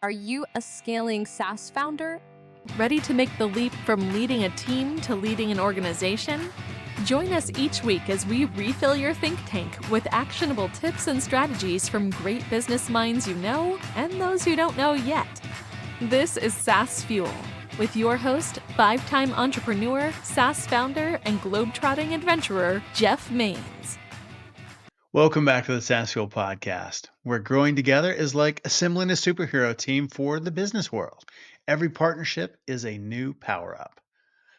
Are you a scaling SaaS founder? Ready to make the leap from leading a team to leading an organization? Join us each week as we refill your think tank with actionable tips and strategies from great business minds you know and those you don't know yet. This is SaaS Fuel with your host, five-time entrepreneur, SaaS founder, and globetrotting adventurer, Jeff Maines. Welcome back to the SaaS Fuel podcast, where growing together is like assembling a superhero team for the business world. Every partnership is a new power up.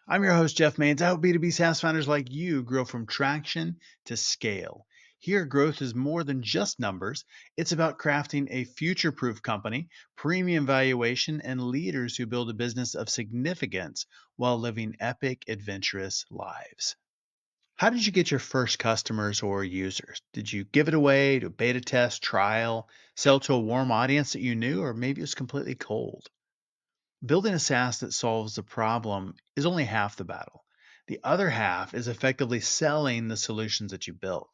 I'm your host, Jeff Maines. I help B2B SaaS founders like you grow from traction to scale. Here, growth is more than just numbers. It's about crafting a future proof company, premium valuation, and leaders who build a business of significance while living epic, adventurous lives. How did you get your first customers or users? Did you give it away to beta test, trial, sell to a warm audience that you knew, or maybe it was completely cold? Building a SaaS that solves the problem is only half the battle. The other half is effectively selling the solutions that you built.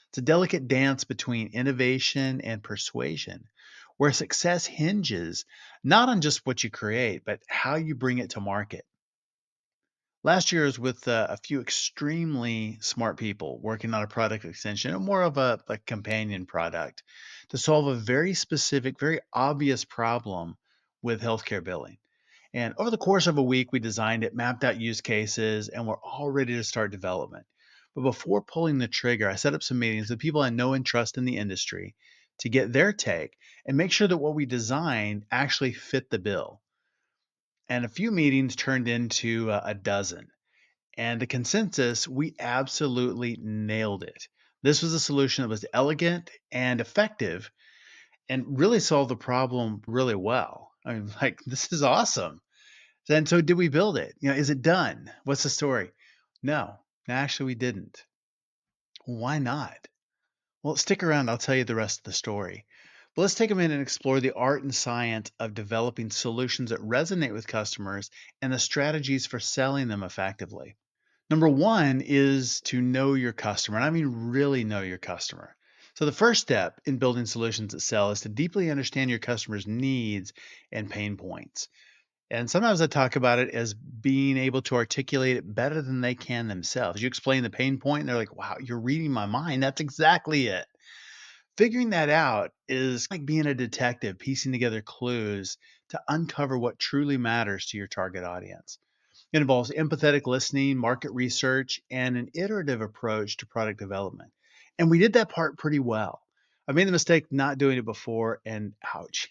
It's a delicate dance between innovation and persuasion, where success hinges not on just what you create, but how you bring it to market. Last year was with a few extremely smart people working on a product extension, or more of a companion product to solve a very specific, very obvious problem with healthcare billing. And over the course of a week, we designed it, mapped out use cases, and we're all ready to start development. But before pulling the trigger, I set up some meetings with people I know and trust in the industry to get their take and make sure that what we designed actually fit the bill. And a few meetings turned into a dozen. And the consensus, we absolutely nailed it. This was a solution that was elegant and effective and really solved the problem really well. I mean, like, this is awesome. And so, did we build it? Is it done? What's the story? No, actually, we didn't. Why not? Well, stick around. I'll tell you the rest of the story. But let's take a minute and explore the art and science of developing solutions that resonate with customers and the strategies for selling them effectively. Number one is to know your customer, and I mean really know your customer. So, the first step in building solutions that sell is to deeply understand your customer's needs and pain points. And sometimes I talk about it as being able to articulate it better than they can themselves. You explain the pain point, and they're like, wow, you're reading my mind. That's exactly it. Figuring that out is like being a detective, piecing together clues to uncover what truly matters to your target audience. It involves empathetic listening, market research, and an iterative approach to product development. And we did that part pretty well. I made the mistake not doing it before, and ouch,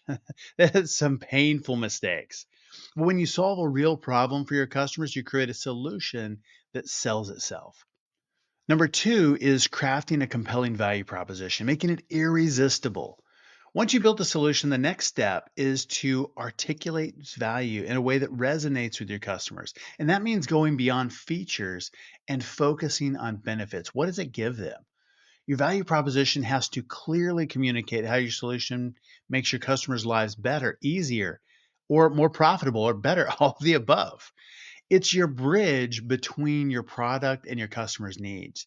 that's some painful mistakes. But when you solve a real problem for your customers, you create a solution that sells itself. Number two is crafting a compelling value proposition, making it irresistible. Once you build the solution, the next step is to articulate its value in a way that resonates with your customers. And that means going beyond features and focusing on benefits. What does it give them? Your value proposition has to clearly communicate how your solution makes your customers' lives better, easier, or more profitable, or better, all of the above. It's your bridge between your product and your customers' needs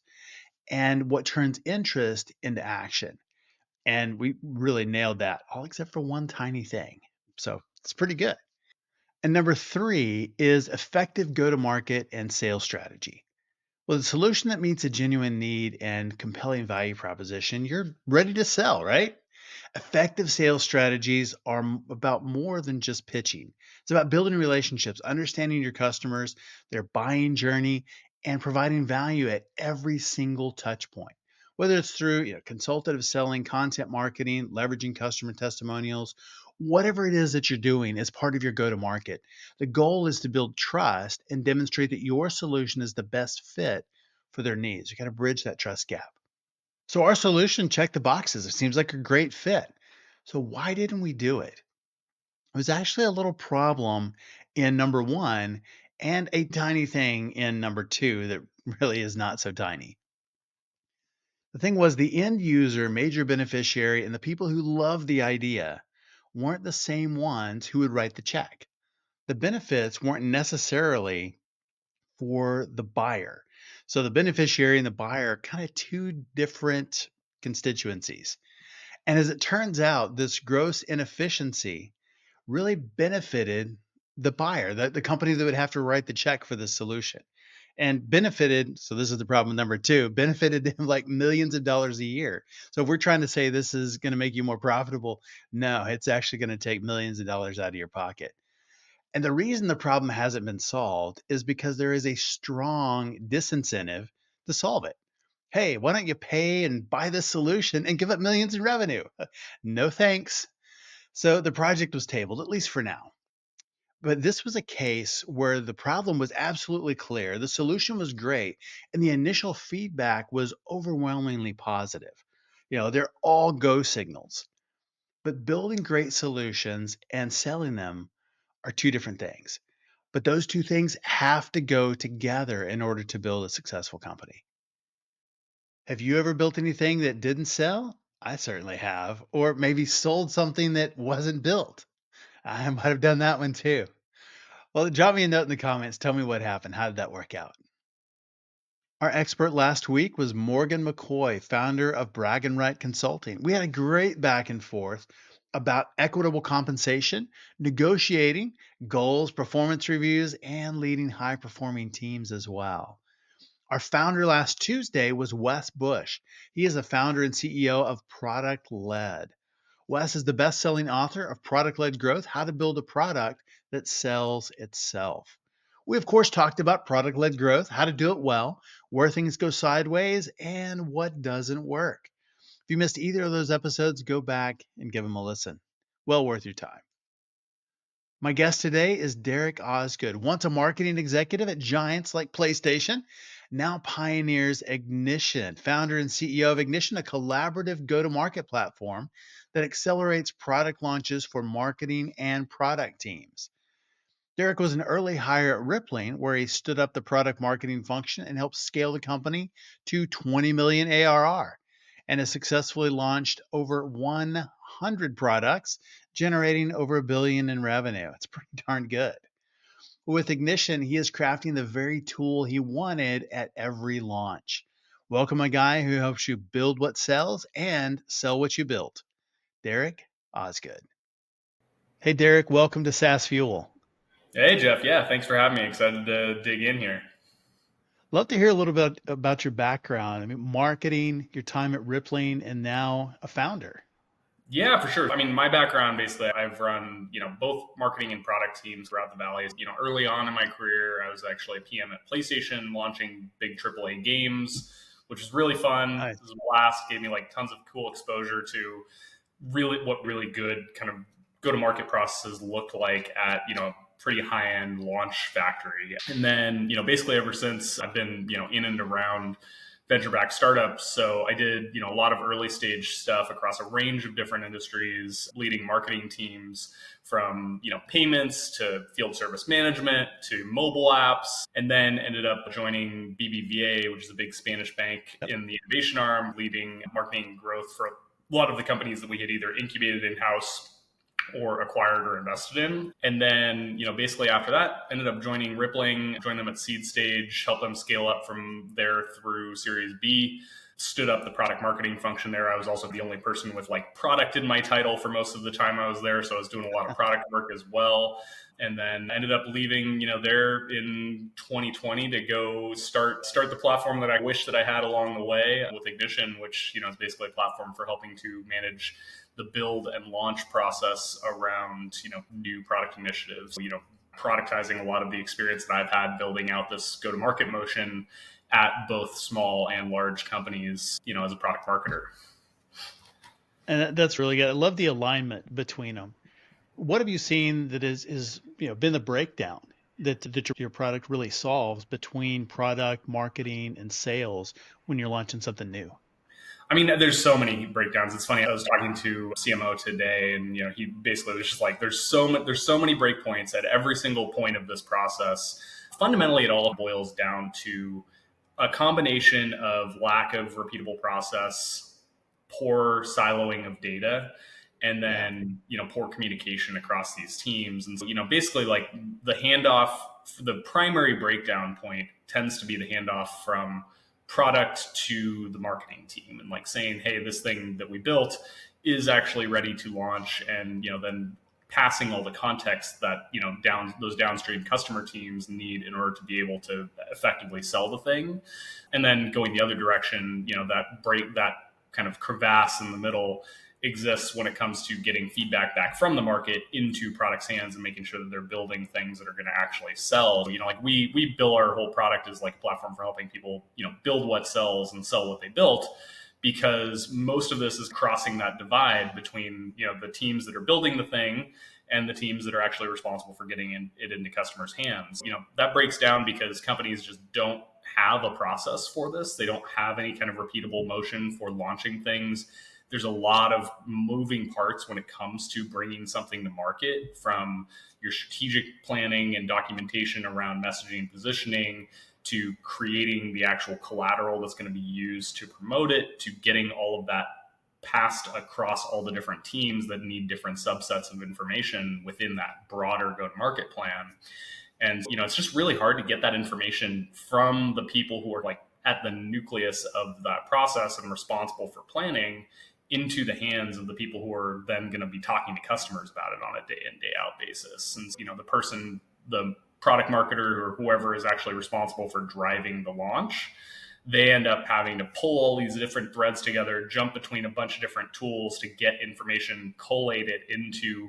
and what turns interest into action. And we really nailed that, all except for one tiny thing. So it's pretty good. And number three is effective go to market and sales strategy. Well, the solution that meets a genuine need and compelling value proposition, you're ready to sell, right? Effective sales strategies are about more than just pitching. It's about building relationships, understanding your customers, their buying journey, and providing value at every single touch point. Whether it's through consultative selling, content marketing, leveraging customer testimonials, whatever it is that you're doing as part of your go to market, the goal is to build trust and demonstrate that your solution is the best fit for their needs. You got to bridge that trust gap. So our solution checked the boxes. It seems like a great fit. So why didn't we do it? It was actually a little problem in number one and a tiny thing in number two that really is not so tiny. The thing was, the end user, major beneficiary, and the people who loved the idea weren't the same ones who would write the check. The benefits weren't necessarily for the buyer. So the beneficiary and the buyer are kind of two different constituencies. And as it turns out, this gross inefficiency really benefited the buyer, the company that would have to write the check for the solution. And benefited, so this is the problem number two, benefited them like millions of dollars a year. So if we're trying to say this is going to make you more profitable, no, it's actually going to take millions of dollars out of your pocket. And the reason the problem hasn't been solved is because there is a strong disincentive to solve it. Hey, why don't you pay and buy this solution and give up millions in revenue? No thanks. So the project was tabled, at least for now. But this was a case where the problem was absolutely clear, the solution was great, and the initial feedback was overwhelmingly positive. They're all go signals. But building great solutions and selling them are two different things. But those two things have to go together in order to build a successful company. Have you ever built anything that didn't sell? I certainly have. Or maybe sold something that wasn't built. I might have done that one too. Well, drop me a note in the comments. Tell me what happened. How did that work out? Our expert last week was Morgan McCoy, founder of Brag and Wright Consulting. We had a great back and forth about equitable compensation, negotiating, goals, performance reviews, and leading high performing teams as well. Our founder last Tuesday was Wes Bush. He is the founder and CEO of Product Led. Wes is the best selling author of Product Led Growth: How to Build a Product That Sells Itself. We, of course, talked about product led growth, how to do it well, where things go sideways, and what doesn't work. If you missed either of those episodes, go back and give them a listen. Well worth your time. My guest today is Derek Osgood, once a marketing executive at giants like PlayStation, now pioneers Ignition, founder and CEO of Ignition, a collaborative go-to-market platform that accelerates product launches for marketing and product teams. Derek was an early hire at Rippling, where he stood up the product marketing function and helped scale the company to 20 million ARR, and has successfully launched over 100 products, generating over $1 billion in revenue. It's pretty darn good. With Ignition, he is crafting the very tool he wanted at every launch. Welcome a guy who helps you build what sells and sell what you built, Derek Osgood. Hey, Derek, welcome to SaaS Fuel. Hey, Jeff. Yeah, thanks for having me. Excited to dig in here. Love to hear a little bit about your background. I mean, marketing, your time at Rippling, and now a founder. Yeah, for sure. I mean, my background basically, I've run, both marketing and product teams throughout the valley. Early on in my career, I was actually a PM at PlayStation, launching big AAA games, which was really fun. Nice. It was a blast. Gave me like tons of cool exposure to what really good kind of go-to-market processes looked like at, pretty high-end launch factory. And then, basically ever since I've been, in and around venture-backed startups. So I did, a lot of early stage stuff across a range of different industries, leading marketing teams from, payments to field service management to mobile apps, and then ended up joining BBVA, which is a big Spanish bank, in the innovation arm, leading marketing growth for a lot of the companies that we had either incubated in-house or acquired or invested in. And then, basically after that, ended up joining Rippling, joined them at seed stage, helped them scale up from there through Series B, stood up the product marketing function there. I was also the only person with like product in my title for most of the time I was there. So I was doing a lot of product work as well. And then ended up leaving, there in 2020 to go start the platform that I wish that I had along the way with Ignition, which, is basically a platform for helping to manage the build and launch process around, new product initiatives. Productizing a lot of the experience that I've had building out this go-to-market motion at both small and large companies, as a product marketer. And that's really good. I love the alignment between them. What have you seen that is been the breakdown that your product really solves between product, marketing, and sales when you're launching something new? I mean, there's so many breakdowns. It's funny. I was talking to a CMO today, and he basically was just like, "There's so many breakpoints at every single point of this process." Fundamentally, it all boils down to a combination of lack of repeatable process, poor siloing of data, and then poor communication across these teams. And so basically, like the handoff, the primary breakdown point tends to be the handoff from product to the marketing team, and like saying, hey, this thing that we built is actually ready to launch, and then passing all the context that, those downstream customer teams need in order to be able to effectively sell the thing. And then going the other direction, that kind of crevasse in the middle exists when it comes to getting feedback back from the market into product's hands and making sure that they're building things that are going to actually sell. We bill our whole product as like a platform for helping people, build what sells and sell what they built, because most of this is crossing that divide between, the teams that are building the thing and the teams that are actually responsible for getting it into customers' hands. That breaks down because companies just don't have a process for this. They don't have any kind of repeatable motion for launching things. There's a lot of moving parts when it comes to bringing something to market, from your strategic planning and documentation around messaging and positioning, to creating the actual collateral that's going to be used to promote it, to getting all of that passed across all the different teams that need different subsets of information within that broader go-to-market plan. And, it's just really hard to get that information from the people who are like at the nucleus of that process and responsible for planning into the hands of the people who are then going to be talking to customers about it on a day in, day out basis. And, the product marketer or whoever is actually responsible for driving the launch, they end up having to pull all these different threads together, jump between a bunch of different tools to get information collated into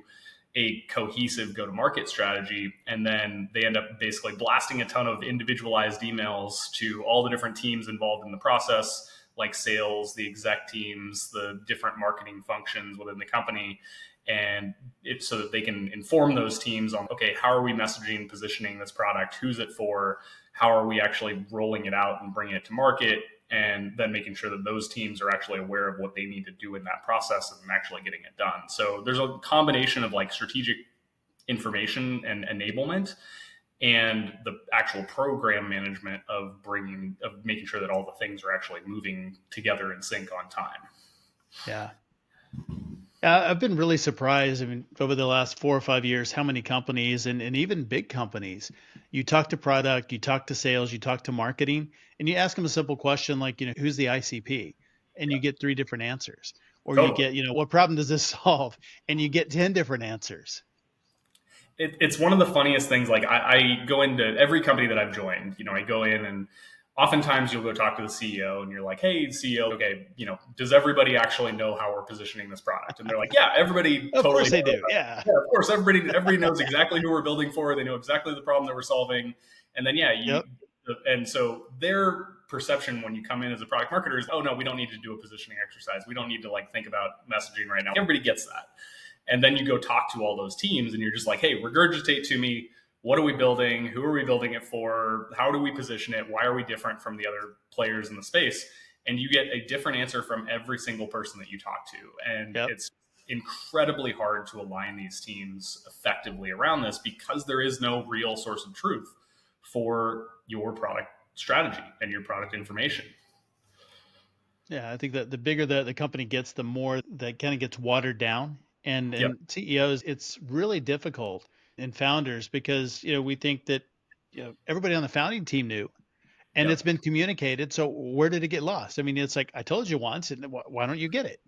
a cohesive go-to-market strategy. And then they end up basically blasting a ton of individualized emails to all the different teams involved in the process, like sales, the exec teams, the different marketing functions within the company. And it's so that they can inform those teams on, okay, how are we messaging, positioning this product? Who's it for? How are we actually rolling it out and bringing it to market? And then making sure that those teams are actually aware of what they need to do in that process and actually getting it done. So there's a combination of like strategic information and enablement and the actual program management of making sure that all the things are actually moving together in sync on time. Yeah. I've been really surprised. I mean, over the last 4 or 5 years, how many companies and even big companies, you talk to product, you talk to sales, you talk to marketing, and you ask them a simple question like, who's the ICP? And you get 3 different answers. Or Totally. you get, what problem does this solve? And you get 10 different answers. It's one of the funniest things. Like I go into every company that I've joined, I go in and oftentimes you'll go talk to the CEO and you're like, hey, CEO, okay, does everybody actually know how we're positioning this product? And they're like, yeah, everybody Of totally course they knows do. that. Yeah, of course. Everybody knows exactly who we're building for. They know exactly the problem that we're solving. And then, Yep. and so their perception when you come in as a product marketer is, oh no, we don't need to do a positioning exercise. We don't need to like think about messaging right now. Everybody gets that. And then you go talk to all those teams and you're just like, hey, regurgitate to me. What are we building? Who are we building it for? How do we position it? Why are we different from the other players in the space? And you get a different answer from every single person that you talk to. And It's incredibly hard to align these teams effectively around this because there is no real source of truth for your product strategy and your product information. Yeah, I think that the bigger the company gets, the more that kind of gets watered down. And CEOs, it's really difficult, and founders, because we think that everybody on the founding team knew, and it's been communicated. So where did it get lost? I mean, it's like, I told you once, and why don't you get it?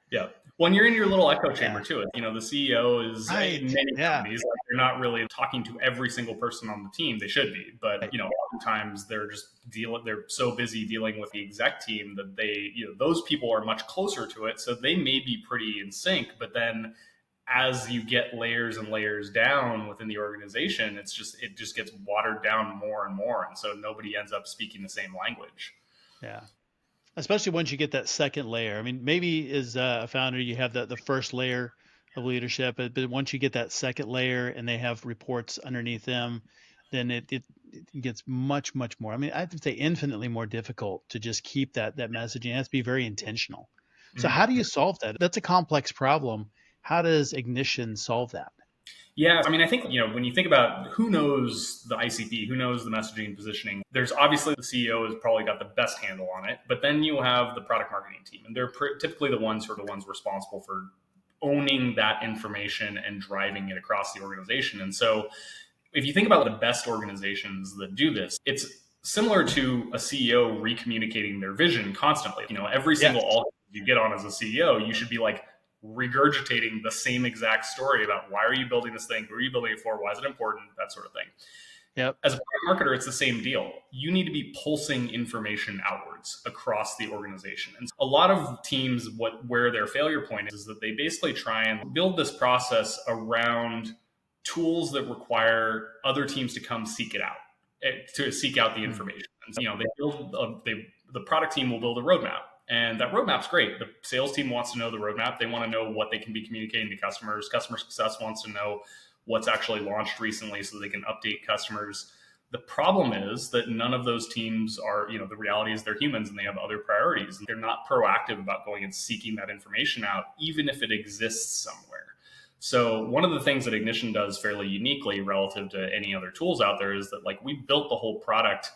Yeah. When you're in your little echo chamber too, the CEO is Right. in many companies, like, they're not really talking to every single person on the team. They should be, but oftentimes they're so busy dealing with the exec team that they, those people are much closer to it. So they may be pretty in sync, but then as you get layers and layers down within the organization, it just gets watered down more and more. And so nobody ends up speaking the same language. Yeah. Especially once you get that second layer. I mean, maybe as a founder, you have the first layer of leadership, but once you get that second layer and they have reports underneath them, then it gets much, much more. I mean, I have to say infinitely more difficult to just keep that messaging. It has to be very intentional. So how do you solve that? That's a complex problem. How does Ignition solve that? Yeah, I mean, I think, when you think about who knows the ICP, who knows the messaging and positioning, there's obviously the CEO has probably got the best handle on it, but then you have the product marketing team, and they're typically the ones responsible for owning that information and driving it across the organization. And so if you think about the best organizations that do this, it's similar to a CEO recommunicating their vision constantly. Every single all you get on as a CEO, you should be like, regurgitating the same exact story about why are you building this thing? Who are you building it for? Why is it important? That sort of thing. Yep. As a marketer, it's the same deal. You need to be pulsing information outwards across the organization. And a lot of teams, where their failure point is that they basically try and build this process around tools that require other teams to come seek it out, to seek out the information. And so, the product team will build a roadmap. And that roadmap's great. The sales team wants to know the roadmap. They want to know what they can be communicating to customers. Customer success wants to know what's actually launched recently so they can update customers. The problem is that none of those teams are, the reality is they're humans and they have other priorities. And they're not proactive about going and seeking that information out, even if it exists somewhere. So one of the things that Ignition does fairly uniquely relative to any other tools out there is that we built the whole product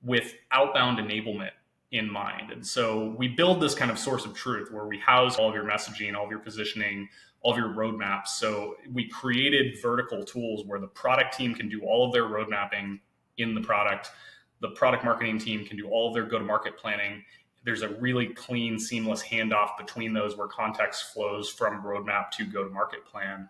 with outbound enablement in mind. And so we build this kind of source of truth where we house all of your messaging, all of your positioning, all of your roadmaps. So we created vertical tools where the product team can do all of their road mapping in the product. The product marketing team can do all of their go-to-market planning. There's a really clean, seamless handoff between those where context flows from roadmap to go-to-market plan.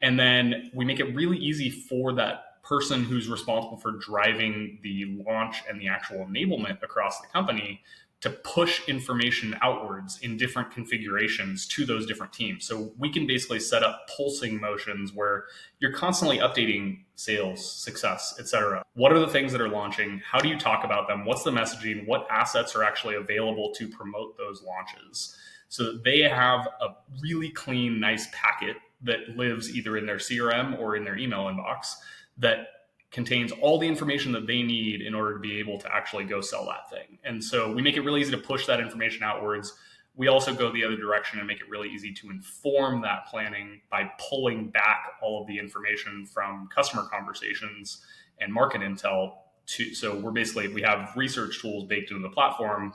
And then we make it really easy for that person who's responsible for driving the launch and the actual enablement across the company to push information outwards in different configurations to those different teams. So we can basically set up pulsing motions where you're constantly updating sales, success, et cetera. What are the things that are launching? How do you talk about them? What's the messaging? What assets are actually available to promote those launches? So that they have a really clean, nice packet that lives either in their CRM or in their email inbox that contains all the information that they need in order to be able to actually go sell that thing. And so we make it really easy to push that information outwards. We also go the other direction and make it really easy to inform that planning by pulling back all of the information from customer conversations and market intel so we have research tools baked into the platform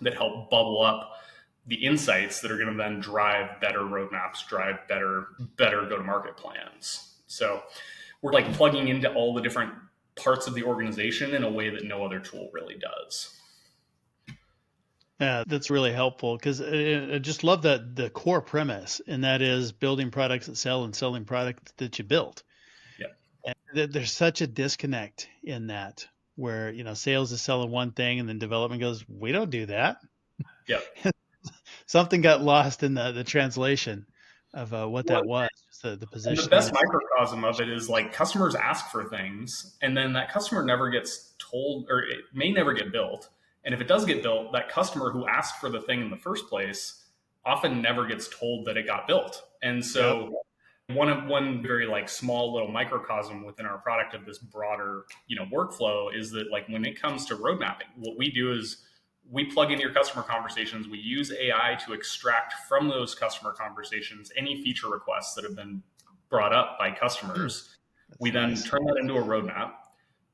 that help bubble up the insights that are going to then drive better roadmaps, drive better go-to-market plans. So we're plugging into all the different parts of the organization in a way that no other tool really does. Yeah, that's really helpful because I just love the core premise, and that is building products that sell and selling products that you built. Yeah. And there's such a disconnect in that where, sales is selling one thing and then development goes, we don't do that. Yeah. Something got lost in the translation of what that was, the position. And the best microcosm of it is customers ask for things and then that customer never gets told, or it may never get built. And if it does get built, that customer who asked for the thing in the first place often never gets told that it got built. And so one very small little microcosm within our product of this broader, workflow is that when it comes to road mapping, what we do is we plug into your customer conversations. We use AI to extract from those customer conversations any feature requests that have been brought up by customers. We then turn that into a roadmap.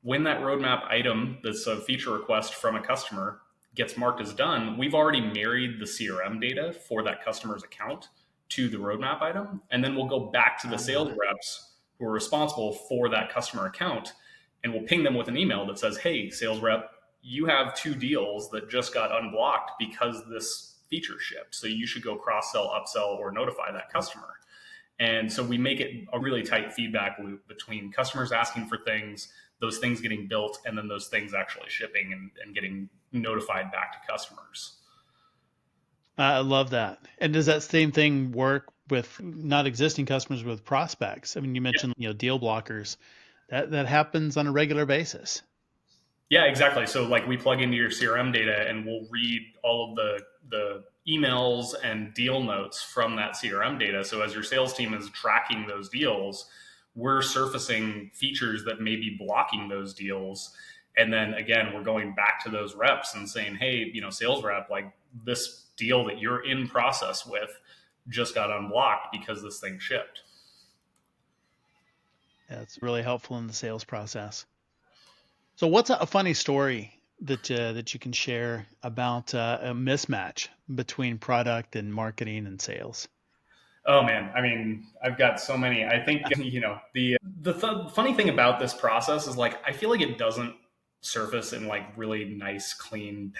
When that roadmap item that's a feature request from a customer gets marked as done, we've already married the CRM data for that customer's account to the roadmap item. And then we'll go back to the sales reps who are responsible for that customer account, and we'll ping them with an email that says, hey, sales rep, you have 2 deals that just got unblocked because this feature shipped. So you should go cross-sell, upsell, or notify that customer. And so we make it a really tight feedback loop between customers asking for things, those things getting built, and then those things actually shipping and getting notified back to customers. I love that. And does that same thing work with not existing customers, with prospects? I mean, you mentioned, deal blockers. That happens on a regular basis. Yeah, exactly. So we plug into your CRM data and we'll read all of the emails and deal notes from that CRM data. So as your sales team is tracking those deals, we're surfacing features that may be blocking those deals. And then again, we're going back to those reps and saying, hey, sales rep, this deal that you're in process with just got unblocked because this thing shipped. Yeah, it's really helpful in the sales process. So what's a funny story that you can share about a mismatch between product and marketing and sales? Oh man, I mean, I've got so many. I think the funny thing about this process is I feel like it doesn't surface in really nice, cleanly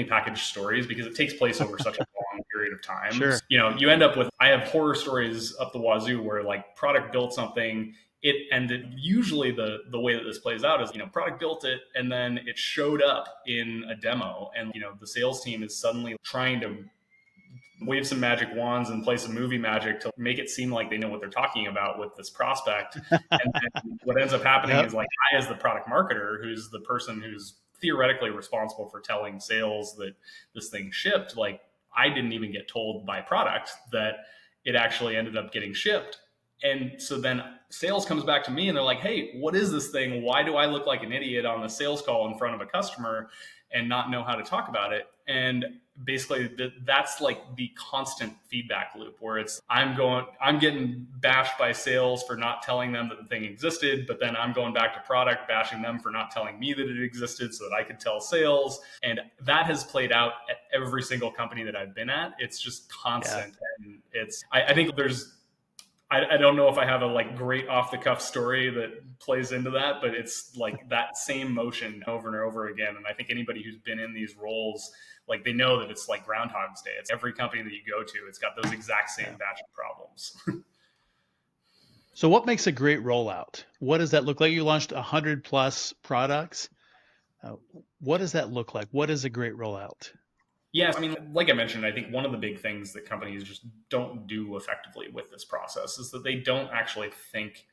packaged stories because it takes place over such a long period period of time. Sure. You end up with, I have horror stories up the wazoo where like product built something, usually the way that this plays out is, product built it and then it showed up in a demo, and the sales team is suddenly trying to wave some magic wands and play some movie magic to make it seem like they know what they're talking about with this prospect. And then what ends up happening is like, I, as the product marketer, who's the person who's theoretically responsible for telling sales that this thing shipped, like I didn't even get told by product that it actually ended up getting shipped. And so then sales comes back to me and they're like, hey, what is this thing? Why do I look like an idiot on the sales call in front of a customer and not know how to talk about it? And basically that's like the constant feedback loop where it's, I'm getting bashed by sales for not telling them that the thing existed, but then I'm going back to product, bashing them for not telling me that it existed so that I could tell sales. And that has played out at every single company that I've been at. It's just constant. Yeah. And I think I don't know if I have a like great off the cuff story that plays into that, but it's like that same motion over and over again. And I think anybody who's been in these roles, like they know that it's like Groundhog's Day. It's every company that you go to, it's got those exact same batch of problems. So what makes a great rollout? What does that look like? You launched 100 plus products. What does that look like? What is a great rollout? Yes, I mean, like I mentioned, I think one of the big things that companies just don't do effectively with this process is that they don't actually think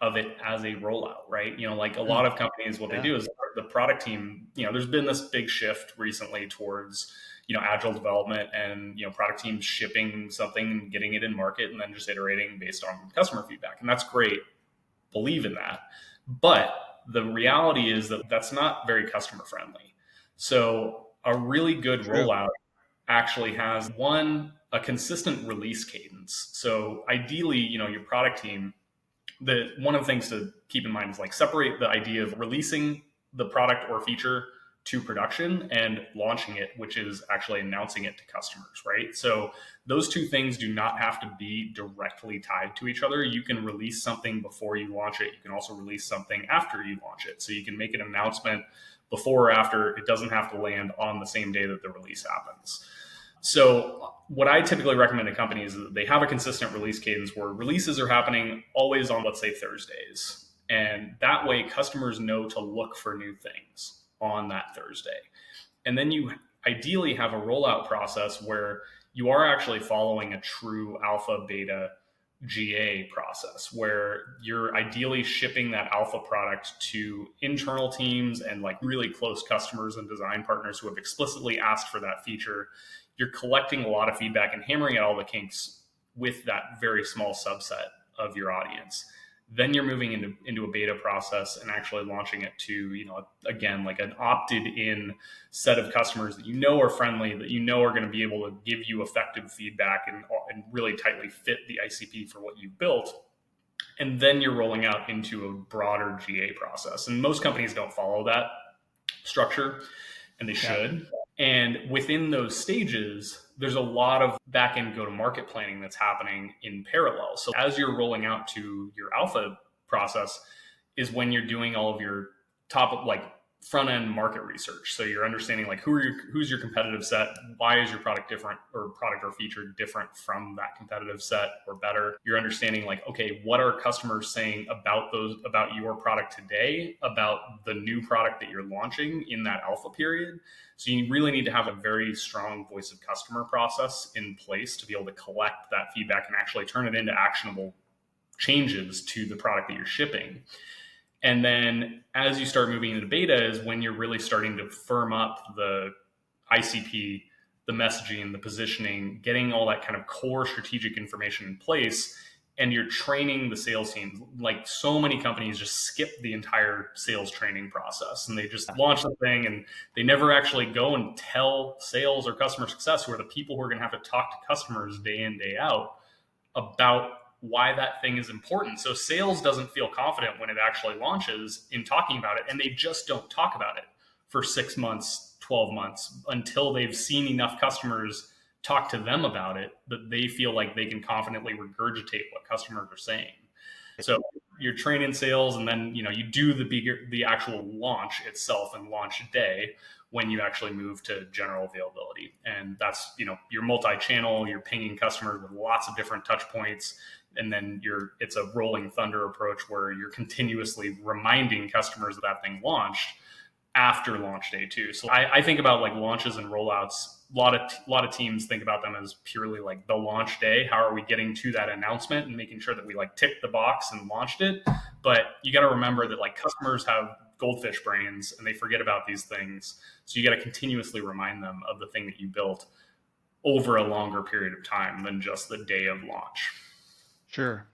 of it as a rollout, right? Like a lot of companies, what they do is the product team, there's been this big shift recently towards, agile development and, product teams shipping something and getting it in market and then just iterating based on customer feedback. And that's great. Believe in that. But the reality is that that's not very customer friendly. So a really good rollout actually has a consistent release cadence. So ideally, your product team, one of the things to keep in mind is like separate the idea of releasing the product or feature to production and launching it, which is actually announcing it to customers, right? So those two things do not have to be directly tied to each other. You can release something before you launch it. You can also release something after you launch it. So you can make an announcement before or after. It doesn't have to land on the same day that the release happens. So what I typically recommend to companies is that they have a consistent release cadence where releases are happening always on, let's say, Thursdays. And that way customers know to look for new things on that Thursday. And then you ideally have a rollout process where you are actually following a true alpha, beta, GA process where you're ideally shipping that alpha product to internal teams and like really close customers and design partners who have explicitly asked for that feature. You're collecting a lot of feedback and hammering out all the kinks with that very small subset of your audience. Then you're moving into a beta process and actually launching it to, again, like an opted in set of customers that are friendly, that are going to be able to give you effective feedback and really tightly fit the ICP for what you've built. And then you're rolling out into a broader GA process. And most companies don't follow that structure, and they should. And within those stages, there's a lot of back-end go-to-market planning that's happening in parallel. So as you're rolling out to your alpha process is when you're doing all of your front-end market research. So you're understanding like who's your competitive set, why is your product different or product or feature different from that competitive set or better. You're understanding like, okay, what are customers saying about your product today, about the new product that you're launching in that alpha period. So you really need to have a very strong voice of customer process in place to be able to collect that feedback and actually turn it into actionable changes to the product that you're shipping. And then as you start moving into beta is when you're really starting to firm up the ICP, the messaging, the positioning, getting all that kind of core strategic information in place. And you're training the sales team. Like so many companies just skip the entire sales training process and they just launch the thing and they never actually go and tell sales or customer success, who are the people who are going to have to talk to customers day in, day out, about why that thing is important. So sales doesn't feel confident when it actually launches in talking about it. And they just don't talk about it for 6 months, 12 months until they've seen enough customers talk to them about it that they feel like they can confidently regurgitate what customers are saying. So you're training sales, and then you do the actual launch itself and launch day when you actually move to general availability. And that's you're multi-channel, you're pinging customers with lots of different touch points, and then it's a rolling thunder approach where you're continuously reminding customers that thing launched after launch day too. So I think about like launches and rollouts. A lot of teams think about them as purely like the launch day. How are we getting to that announcement and making sure that we like ticked the box and launched it? But you got to remember that like customers have goldfish brains and they forget about these things. So you got to continuously remind them of the thing that you built over a longer period of time than just the day of launch. Sure.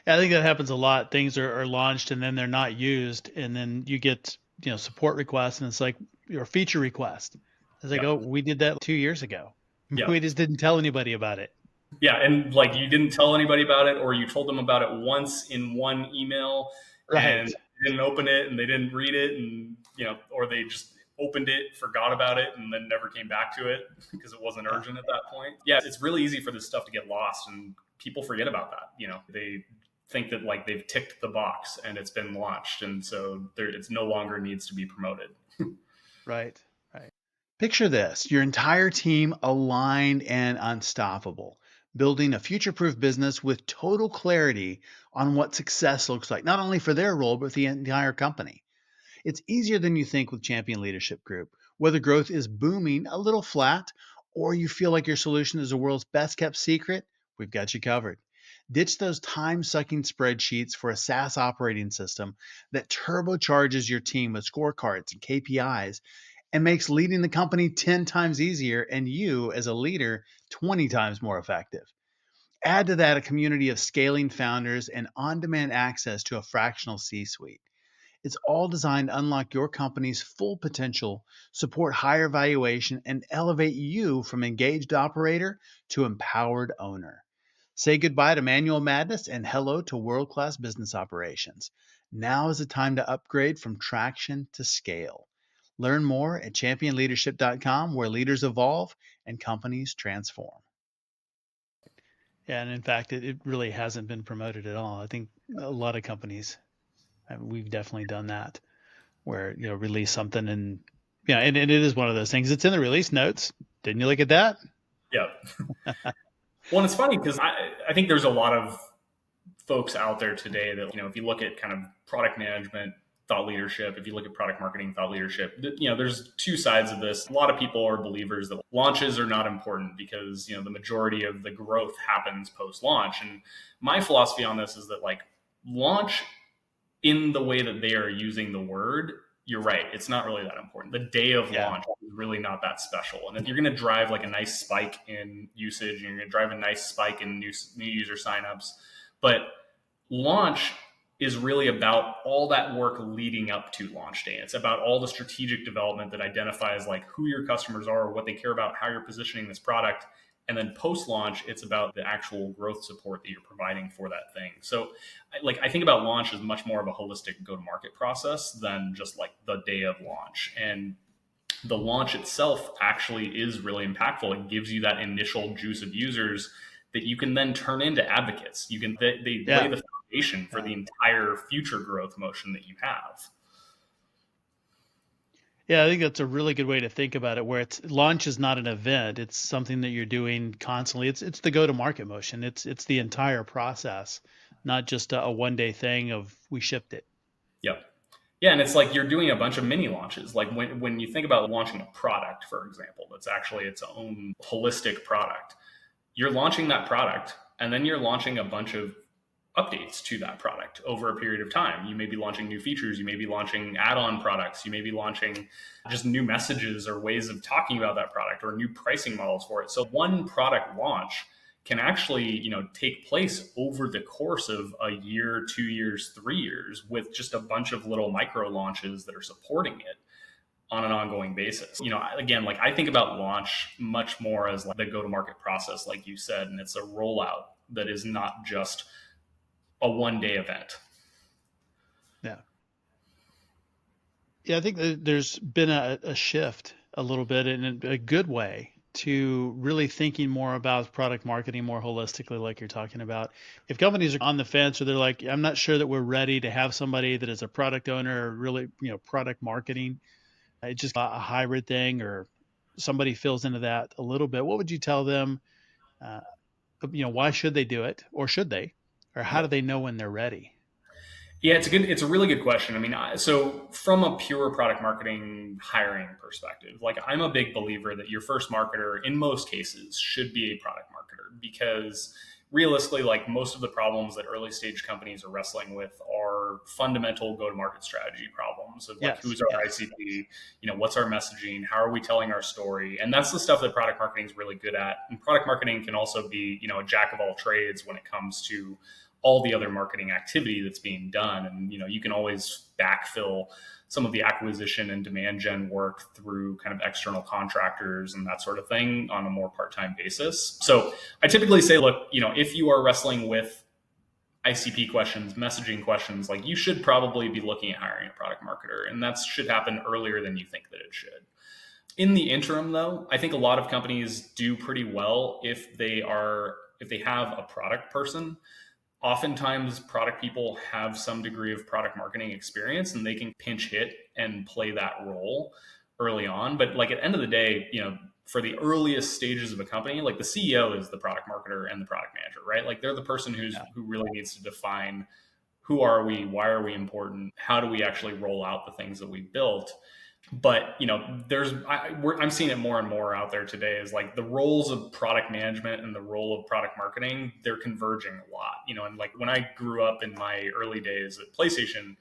I think that happens a lot. Things are launched and then they're not used, and then you get support requests, and it's like your feature request. It's like, Yeah. oh, we did that 2 years ago. Yeah. We just didn't tell anybody about it. Yeah, and like you didn't tell anybody about it, or you told them about it once in one email, and Right. they didn't open it and they didn't read it, and or they just opened it, forgot about it, and then never came back to it because it wasn't Yeah. urgent at that point. Yeah, it's really easy for this stuff to get lost, and people forget about that. They think that like they've ticked the box and it's been launched, and so it's no longer needs to be promoted. Right. Right. Picture this: your entire team aligned and unstoppable, building a future proof business with total clarity on what success looks like, not only for their role, but the entire company. It's easier than you think with Champion Leadership Group. Whether growth is booming, a little flat, or you feel like your solution is the world's best kept secret, we've got you covered. Ditch those time sucking spreadsheets for a SaaS operating system that turbocharges your team with scorecards and KPIs and makes leading the company 10 times easier and you, as a leader, 20 times more effective. Add to that a community of scaling founders and on demand access to a fractional C suite. It's all designed to unlock your company's full potential, support higher valuation, and elevate you from engaged operator to empowered owner. Say goodbye to manual madness and hello to world class business operations. Now is the time to upgrade from traction to scale. Learn more at championleadership.com, where leaders evolve and companies transform. Yeah, and in fact, it really hasn't been promoted at all. I think a lot of companies, we've definitely done that, where release something, and and it is one of those things. It's in the release notes. Didn't you look at that? Yeah. Well, and it's funny because I think there's a lot of folks out there today that if you look at kind of product management thought leadership, if you look at product marketing thought leadership, there's two sides of this. A lot of people are believers that launches are not important because the majority of the growth happens post launch. And my philosophy on this is that like launch, in the way that they are using the word, you're right, it's not really that important. The day of launch is really not that special. And if you're going to drive like a nice spike in usage and you're going to drive a nice spike in new user signups, but launch is really about all that work leading up to launch day. It's about all the strategic development that identifies like who your customers are, what they care about, how you're positioning this product. And then post launch, it's about the actual growth support that you're providing for that thing. So I think about launch as much more of a holistic go to market process than just like the day of launch. And the launch itself actually is really impactful. It gives you that initial juice of users that you can then turn into advocates. They lay the foundation for the entire future growth motion that you have. Yeah, I think that's a really good way to think about it, where it's launch is not an event. It's something that you're doing constantly. It's the go-to-market motion. It's the entire process, not just a one-day thing of we shipped it. Yep. Yeah, and it's like you're doing a bunch of mini launches. Like when you think about launching a product, for example, that's actually its own holistic product, you're launching that product and then you're launching a bunch of updates to that product over a period of time. You may be launching new features, you may be launching add-on products, you may be launching just new messages or ways of talking about that product or new pricing models for it. So one product launch can actually, take place over the course of a year, 2 years, 3 years, with just a bunch of little micro launches that are supporting it on an ongoing basis. Again, like I think about launch much more as like the go-to-market process, like you said, and it's a rollout that is not just a one-day event. Yeah. Yeah, I think that there's been a shift a little bit in a good way to really thinking more about product marketing more holistically, like you're talking about. If companies are on the fence or they're like, I'm not sure that we're ready to have somebody that is a product owner or really, product marketing, it's just a hybrid thing or somebody fills into that a little bit, what would you tell them? Uh, why should they do it or should they? Or how do Yep. they know when they're ready? Yeah, it's a really good question. I mean, so from a pure product marketing hiring perspective, like I'm a big believer that your first marketer, in most cases, should be a product marketer because realistically, like most of the problems that early stage companies are wrestling with are fundamental go-to-market strategy problems of like Yes. who's our Yes. ICP, what's our messaging, how are we telling our story, and that's the stuff that product marketing is really good at. And product marketing can also be, a jack of all trades when it comes to all the other marketing activity that's being done. And, you can always backfill some of the acquisition and demand gen work through kind of external contractors and that sort of thing on a more part-time basis. So I typically say, look, if you are wrestling with ICP questions, messaging questions, like you should probably be looking at hiring a product marketer. And that should happen earlier than you think that it should. In the interim, though, I think a lot of companies do pretty well if they have a product person. Oftentimes product people have some degree of product marketing experience and they can pinch hit and play that role early on. But like at the end of the day, for the earliest stages of a company, like the CEO is the product marketer and the product manager, right? Like they're the person who really needs to define who are we, why are we important, how do we actually roll out the things that we built. But I'm seeing it more and more out there today is like the roles of product management and the role of product marketing, they're converging a lot, and like when I grew up in my early days at PlayStation,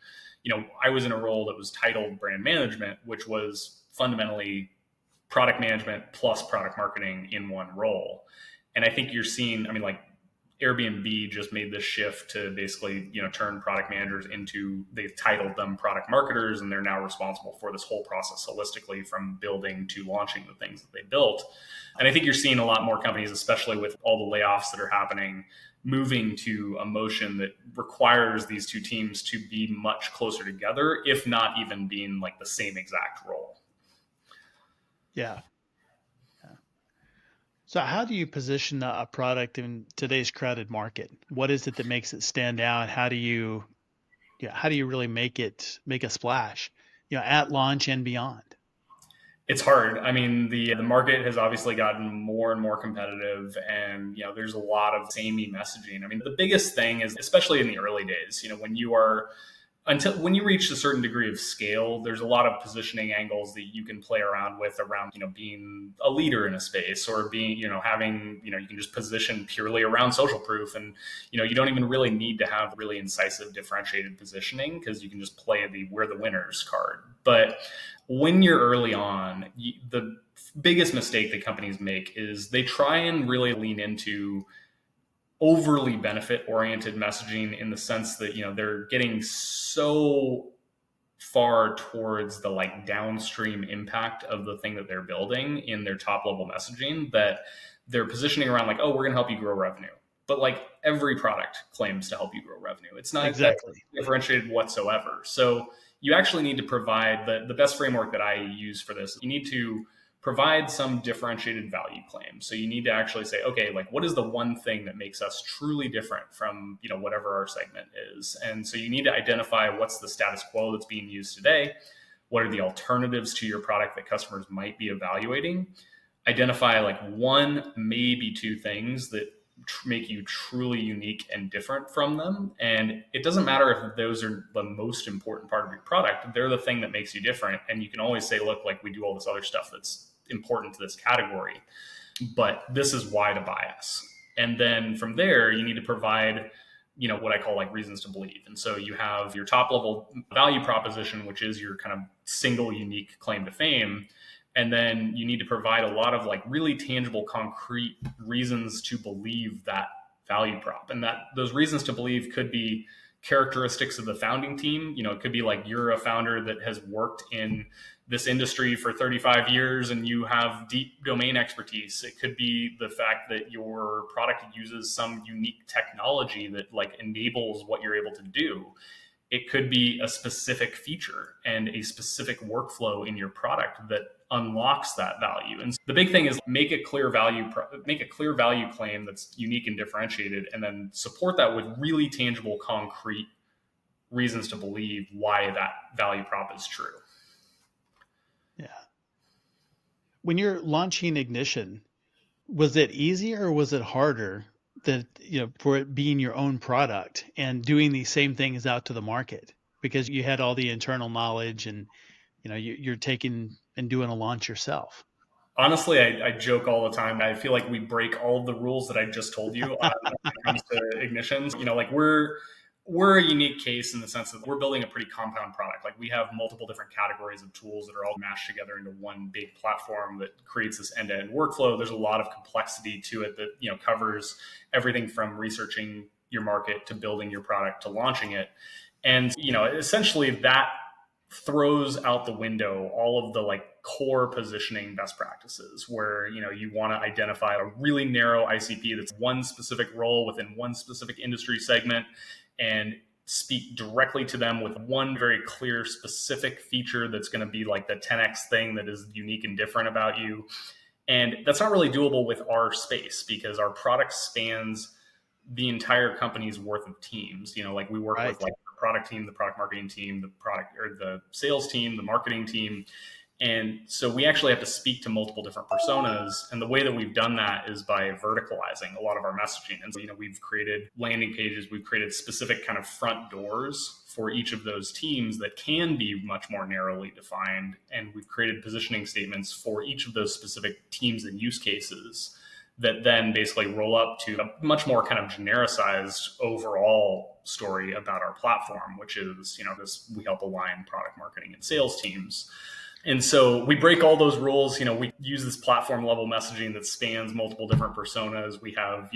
I was in a role that was titled brand management, which was fundamentally product management plus product marketing in one role. And I think you're seeing, I mean, like Airbnb just made this shift to basically, turn product managers into, they've titled them product marketers, and they're now responsible for this whole process holistically from building to launching the things that they built. And I think you're seeing a lot more companies, especially with all the layoffs that are happening, moving to a motion that requires these two teams to be much closer together, if not even being like the same exact role. Yeah. So how do you position a product in today's crowded market? What is it that makes it stand out? How do you really make a splash, at launch and beyond? It's hard. I mean, the market has obviously gotten more and more competitive, and there's a lot of samey messaging. I mean, the biggest thing is, especially in the early days, when you reach a certain degree of scale, there's a lot of positioning angles that you can play around with around, being a leader in a space, or being, having, you can just position purely around social proof. And, you don't even really need to have really incisive differentiated positioning because you can just play we're the winners card. But when you're early on, the biggest mistake that companies make is they try and really lean into overly benefit oriented messaging in the sense that they're getting so far towards the like downstream impact of the thing that they're building in their top level messaging that they're positioning around like, oh, we're going to help you grow revenue. But like every product claims to help you grow revenue. It's not Exactly. differentiated whatsoever. So you actually need to provide the best framework that I use for this. You need to provide some differentiated value claim. So you need to actually say, okay, like what is the one thing that makes us truly different from, whatever our segment is? And so you need to identify what's the status quo that's being used today. What are the alternatives to your product that customers might be evaluating? Identify like one, maybe two things that make you truly unique and different from them. And it doesn't matter if those are the most important part of your product, they're the thing that makes you different. And you can always say, look, like we do all this other stuff that's important to this category, but this is why to buy us. And then from there, you need to provide, what I call like reasons to believe. And so you have your top level value proposition, which is your kind of single unique claim to fame. And then you need to provide a lot of like really tangible, concrete reasons to believe that value prop. And that those reasons to believe could be characteristics of the founding team. It could be like you're a founder that has worked in this industry for 35 years and you have deep domain expertise. It could be the fact that your product uses some unique technology that like enables what you're able to do. It could be a specific feature and a specific workflow in your product that unlocks that value. And so the big thing is make a clear value claim that's unique and differentiated, and then support that with really tangible, concrete reasons to believe why that value prop is true. Yeah. When you're launching Ignition, was it easier or was it harder that, for it being your own product and doing these same things out to the market because you had all the internal knowledge and, you're taking and doing a launch yourself? Honestly, I joke all the time. I feel like we break all of the rules that I just told you when it comes to ignitions. Like we're a unique case in the sense that we're building a pretty compound product. Like we have multiple different categories of tools that are all mashed together into one big platform that creates this end-to-end workflow. There's a lot of complexity to it that covers everything from researching your market to building your product to launching it. And essentially that throws out the window all of the core positioning best practices where you want to identify a really narrow ICP that's one specific role within one specific industry segment and speak directly to them with one very clear specific feature that's going to be like the 10x thing that is unique and different about you. And that's not really doable with our space because our product spans the entire company's worth of teams. We work with the product team, the product marketing team, the product or the sales team, the marketing team. And so we actually have to speak to multiple different personas. And the way that we've done that is by verticalizing a lot of our messaging. And so, we've created landing pages, we've created specific kind of front doors for each of those teams that can be much more narrowly defined. And we've created positioning statements for each of those specific teams and use cases that then basically roll up to a much more kind of genericized overall story about our platform, which is, we help align product marketing and sales teams. And so we break all those rules. We use this platform level messaging that spans multiple different personas. We have,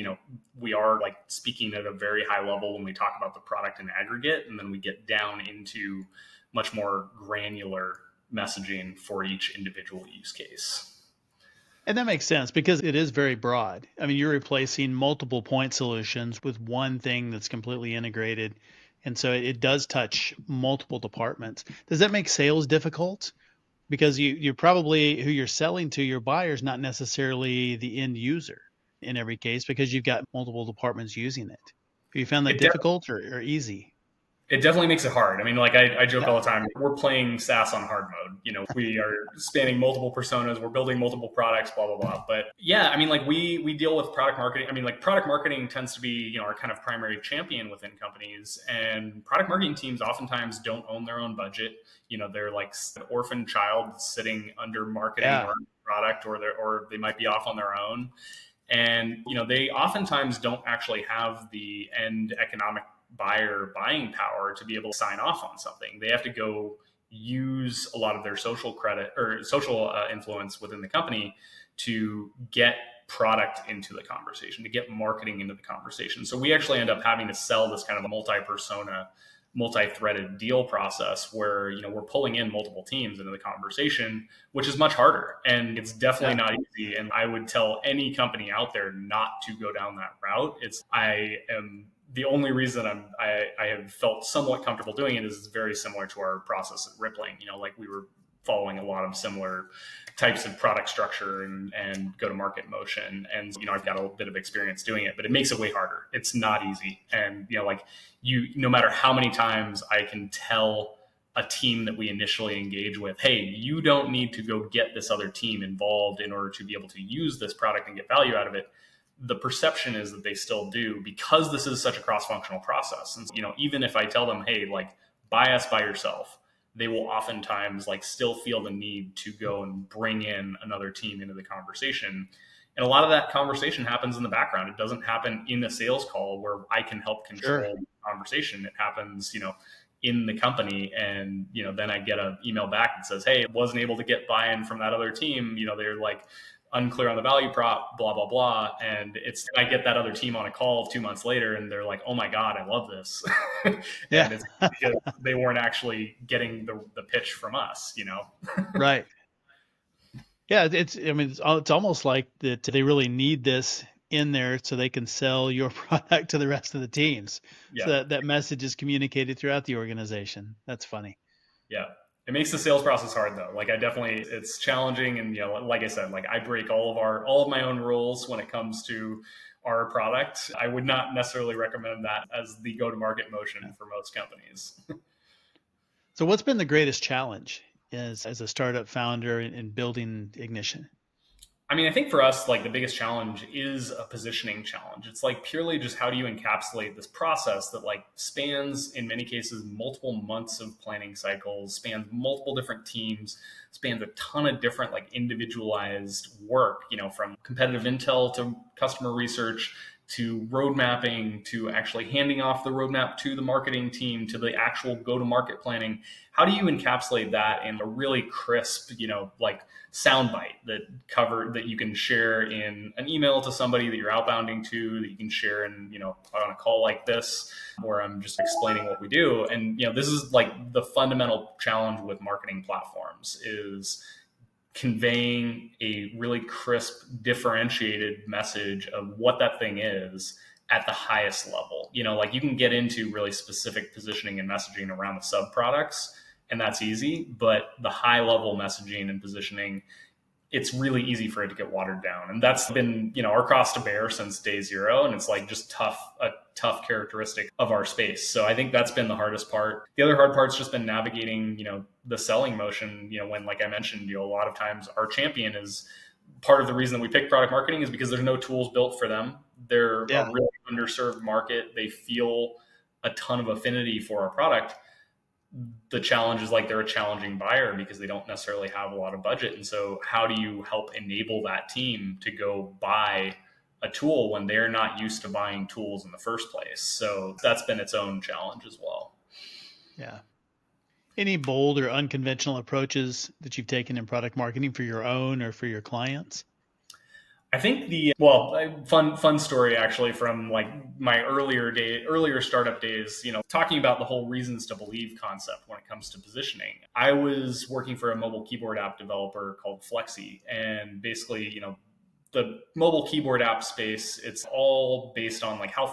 we are speaking at a very high level when we talk about the product in aggregate, and then we get down into much more granular messaging for each individual use case. And that makes sense because it is very broad. I mean, you're replacing multiple point solutions with one thing that's completely integrated. And so it does touch multiple departments. Does that make sales difficult? Because you're probably who you're selling to, your buyer's not necessarily the end user in every case because you've got multiple departments using it. Have you found that difficult or easy? It definitely makes it hard. I mean, I joke all the time, we're playing SaaS on hard mode. We are spanning multiple personas, we're building multiple products, blah, blah, blah. But yeah, I mean, we deal with product marketing. I mean, product marketing tends to be, our kind of primary champion within companies. And product marketing teams oftentimes don't own their own budget. They're like an orphan child sitting under marketing or product, or they might be off on their own. And, they oftentimes don't actually have the end economic buyer buying power to be able to sign off on something. They have to go use a lot of their social credit or social influence within the company to get product into the conversation, to get marketing into the conversation. So we actually end up having to sell this kind of a multi-persona, multi-threaded deal process where, we're pulling in multiple teams into the conversation, which is much harder. And it's definitely not easy. And I would tell any company out there not to go down that route. The only reason I have felt somewhat comfortable doing it is it's very similar to our process at Rippling. We were following a lot of similar types of product structure and go-to-market motion. And, I've got a bit of experience doing it, but it makes it way harder. It's not easy. And, no matter how many times I can tell a team that we initially engage with, hey, you don't need to go get this other team involved in order to be able to use this product and get value out of it. The perception is that they still do because this is such a cross-functional process. And, even if I tell them, hey, buy us by yourself, they will oftentimes still feel the need to go and bring in another team into the conversation. And a lot of that conversation happens in the background. It doesn't happen in a sales call where I can help control the conversation. It happens, in the company. And, then I get an email back that says, hey, I wasn't able to get buy-in from that other team. They're unclear on the value prop, blah, blah, blah. And I get that other team on a call 2 months later and they're like, oh my God, I love this. And it's because they weren't actually getting the pitch from us, Right. Yeah. It's almost like that they really need this in there so they can sell your product to the rest of the teams. So Yeah. that message is communicated throughout the organization. That's funny. Yeah. It makes the sales process hard though. Like I definitely, it's challenging. And, like I said, like I break all of my own rules when it comes to our product. I would not necessarily recommend that as the go-to-market motion for most companies. So what's been the greatest challenge as a startup founder in building Ignition? I mean, I think for us, like the biggest challenge is a positioning challenge. It's like purely just how do you encapsulate this process that like spans in many cases multiple months of planning cycles, spans multiple different teams, spans a ton of different like individualized work, from competitive intel to customer research to road mapping to actually handing off the roadmap to the marketing team to the actual go-to-market planning. How do you encapsulate that in a really crisp, like soundbite that you can share in an email to somebody that you're outbounding to, that you can share in, on a call like this, where I'm just explaining what we do. And, this is like the fundamental challenge with marketing platforms is conveying a really crisp, differentiated message of what that thing is at the highest level. Like you can get into really specific positioning and messaging around the sub products, and that's easy, but the high level messaging and positioning, it's really easy for it to get watered down. And that's been, our cross to bear since day zero. And it's like just a tough characteristic of our space. So I think that's been the hardest part. The other hard part's just been navigating, the selling motion, when, like I mentioned, a lot of times our champion is part of the reason that we pick product marketing is because there's no tools built for them. They're a really underserved market. They feel a ton of affinity for our product. The challenge is like they're a challenging buyer because they don't necessarily have a lot of budget. And so how do you help enable that team to go buy a tool when they're not used to buying tools in the first place? So that's been its own challenge as well. Yeah. Any bold or unconventional approaches that you've taken in product marketing for your own or for your clients? I think fun story actually from like my earlier startup days, talking about the whole reasons to believe concept when it comes to positioning. I was working for a mobile keyboard app developer called Flexi, and basically, the mobile keyboard app space, it's all based on like how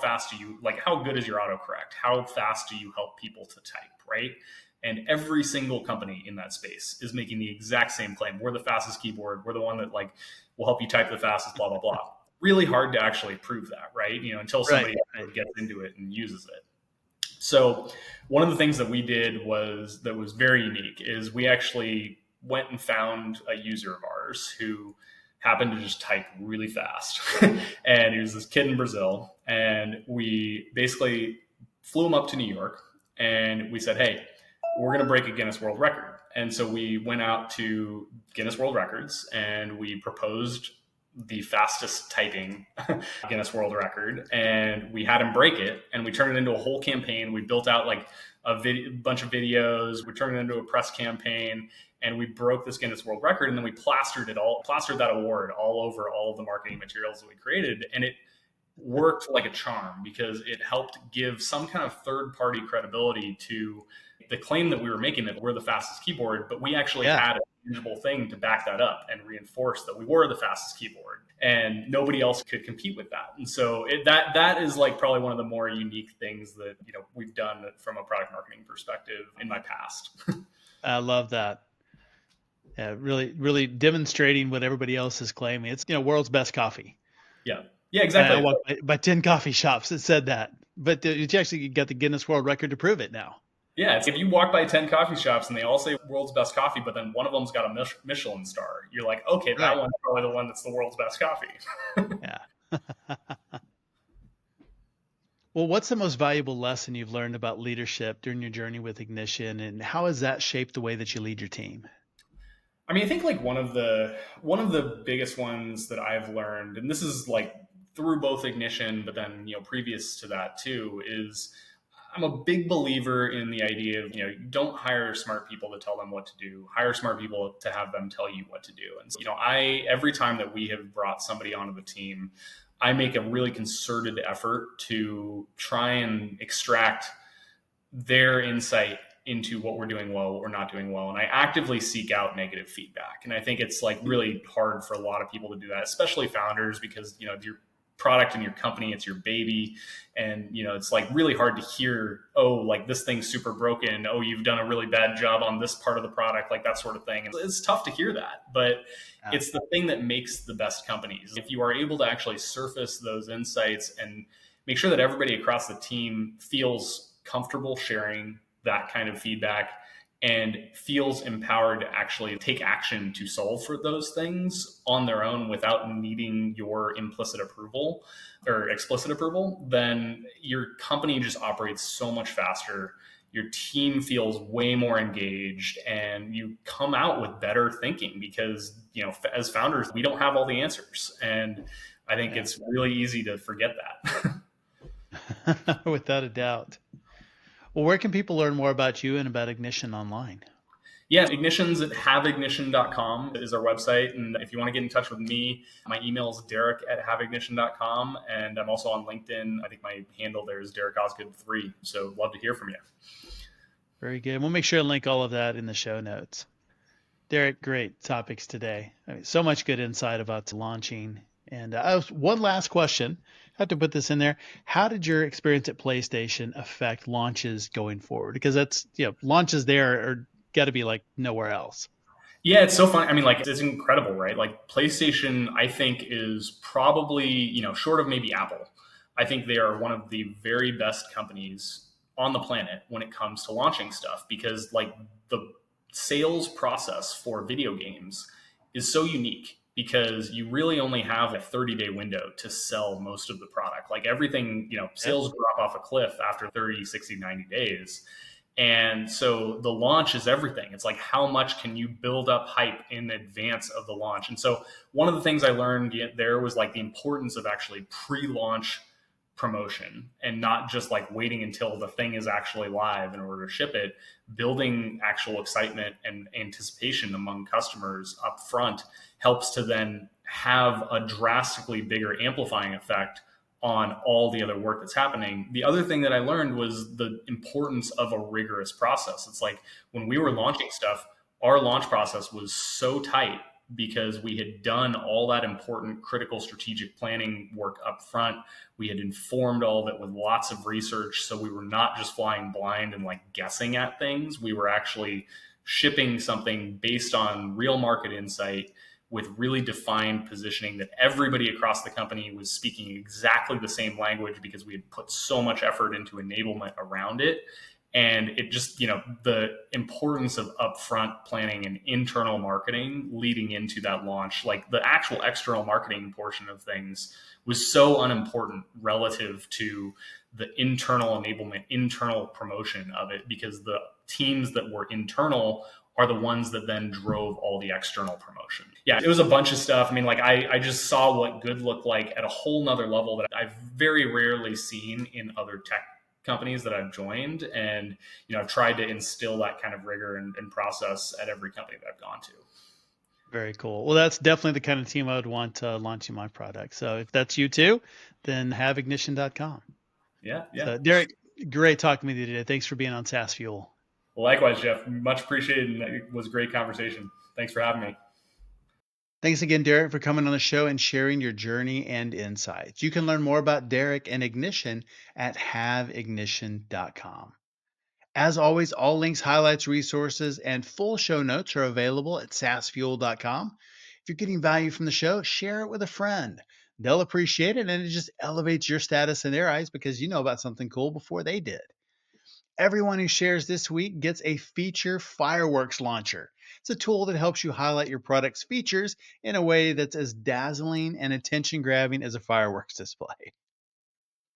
good is your autocorrect? How fast do you help people to type, right? And every single company in that space is making the exact same claim. We're the fastest keyboard. We're the one that like will help you type the fastest, blah, blah, blah. Really hard to actually prove that, right? Until somebody gets into it and uses it. So one of the things that we did that was very unique is we actually went and found a user of ours who happened to just type really fast. And he was this kid in Brazil. And we basically flew him up to New York and we said, hey, we're going to break a Guinness World Record. And so we went out to Guinness World Records and we proposed the fastest typing Guinness World Record, and we had him break it, and we turned it into a whole campaign. We built out like a bunch of videos. We turned it into a press campaign, and we broke this Guinness World Record, and then we plastered that award all over all of the marketing materials that we created, and it worked like a charm because it helped give some kind of third-party credibility to the claim that we were making that we're the fastest keyboard, but we actually had a tangible thing to back that up and reinforce that we were the fastest keyboard, and nobody else could compete with that. And so that is like probably one of the more unique things that we've done from a product marketing perspective in my past. I love that. Yeah, really, really demonstrating what everybody else is claiming. It's world's best coffee. Yeah, exactly. I walked by 10 coffee shops that said that, but you actually got the Guinness World Record to prove it now. Yeah, if you walk by 10 coffee shops and they all say world's best coffee, but then one of them's got a Michelin star, you're like, okay, that one's probably the one that's the world's best coffee. Yeah. Well, what's the most valuable lesson you've learned about leadership during your journey with Ignition, and how has that shaped the way that you lead your team? I mean, I think like one of the biggest ones that I've learned, and this is like through both Ignition, but then previous to that too, is I'm a big believer in the idea of, don't hire smart people to tell them what to do. Hire smart people to have them tell you what to do. And so, every time that we have brought somebody onto the team, I make a really concerted effort to try and extract their insight into what we're doing well, what we're not doing well. And I actively seek out negative feedback. And I think it's like really hard for a lot of people to do that, especially founders, because, you're product in your company, it's your baby. And, it's like really hard to hear, oh, like this thing's super broken. Oh, you've done a really bad job on this part of the product, like that sort of thing. And it's tough to hear that, but it's the thing that makes the best companies. If you are able to actually surface those insights and make sure that everybody across the team feels comfortable sharing that kind of feedback and feels empowered to actually take action to solve for those things on their own without needing your implicit approval or explicit approval, then your company just operates so much faster. Your team feels way more engaged, and you come out with better thinking because, as founders, we don't have all the answers. And I think it's really easy to forget that. Without a doubt. Well, where can people learn more about you and about Ignition online? Yeah, Ignition's at haveignition.com is our website. And if you want to get in touch with me, my email is derek@haveignition.com. And I'm also on LinkedIn. I think my handle there is Derek Osgood 3. So love to hear from you. Very good. We'll make sure to link all of that in the show notes. Derek, great topics today. So much good insight about launching. And one last question. I have to put this in there. How did your experience at PlayStation affect launches going forward? Because that's, launches there are got to be like nowhere else. Yeah, it's so fun. I mean, like, it's incredible, right? Like, PlayStation, I think, is probably, short of maybe Apple. I think they are one of the very best companies on the planet when it comes to launching stuff, because, like, the sales process for video games is so unique because you really only have a 30-day window to sell most of the product. Like, everything, sales drop off a cliff after 30, 60, 90 days. And so the launch is everything. It's like, how much can you build up hype in advance of the launch? And so one of the things I learned there was like the importance of actually pre-launch promotion and not just like waiting until the thing is actually live in order to ship it. Building actual excitement and anticipation among customers up front helps to then have a drastically bigger amplifying effect on all the other work that's happening. The other thing that I learned was the importance of a rigorous process. It's like when we were launching stuff, our launch process was so tight because we had done all that important critical strategic planning work up front. We had informed all of it with lots of research. So we were not just flying blind and like guessing at things. We were actually shipping something based on real market insight with really defined positioning that everybody across the company was speaking exactly the same language because we had put so much effort into enablement around it. And it just, the importance of upfront planning and internal marketing leading into that launch, like the actual external marketing portion of things was so unimportant relative to the internal enablement, internal promotion of it, because the teams that were internal are the ones that then drove all the external promotion. Yeah, it was a bunch of stuff. I mean, like I just saw what good looked like at a whole nother level that I've very rarely seen in other tech companies that I've joined. And, I've tried to instill that kind of rigor and process at every company that I've gone to. Very cool. Well, that's definitely the kind of team I would want launching my product. So if that's you too, then haveignition.com. Yeah. So, Derek, great talking with you today. Thanks for being on SaaS Fuel. Well, likewise, Jeff. Much appreciated. And it was a great conversation. Thanks for having me. Thanks again, Derek, for coming on the show and sharing your journey and insights. You can learn more about Derek and Ignition at haveignition.com. As always, all links, highlights, resources, and full show notes are available at saasfuel.com. If you're getting value from the show, share it with a friend. They'll appreciate it, and it just elevates your status in their eyes because you know about something cool before they did. Everyone who shares this week gets a feature fireworks launcher. It's a tool that helps you highlight your product's features in a way that's as dazzling and attention-grabbing as a fireworks display.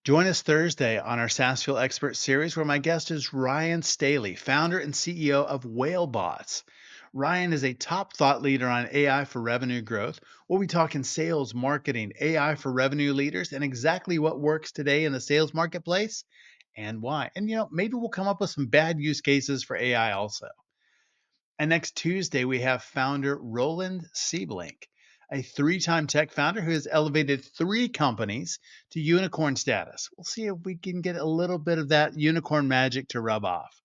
Join us Thursday on our SaaS Fuel Expert Series, where my guest is Ryan Staley, founder and CEO of WhaleBots. Ryan is a top thought leader on AI for revenue growth. We'll be talking sales, marketing, AI for revenue leaders, and exactly what works today in the sales marketplace and why. And, maybe we'll come up with some bad use cases for AI also. And next Tuesday, we have founder Roland Sieblink, a 3-time tech founder who has elevated 3 companies to unicorn status. We'll see if we can get a little bit of that unicorn magic to rub off.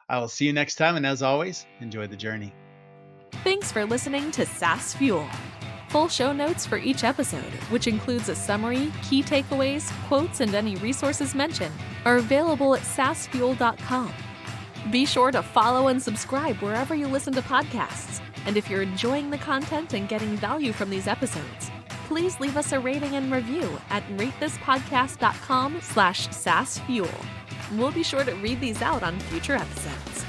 I will see you next time. And as always, enjoy the journey. Thanks for listening to SaaS Fuel. Full show notes for each episode, which includes a summary, key takeaways, quotes, and any resources mentioned, are available at saasfuel.com. Be sure to follow and subscribe wherever you listen to podcasts. And if you're enjoying the content and getting value from these episodes, please leave us a rating and review at ratethispodcast.com/saasfuel. We'll be sure to read these out on future episodes.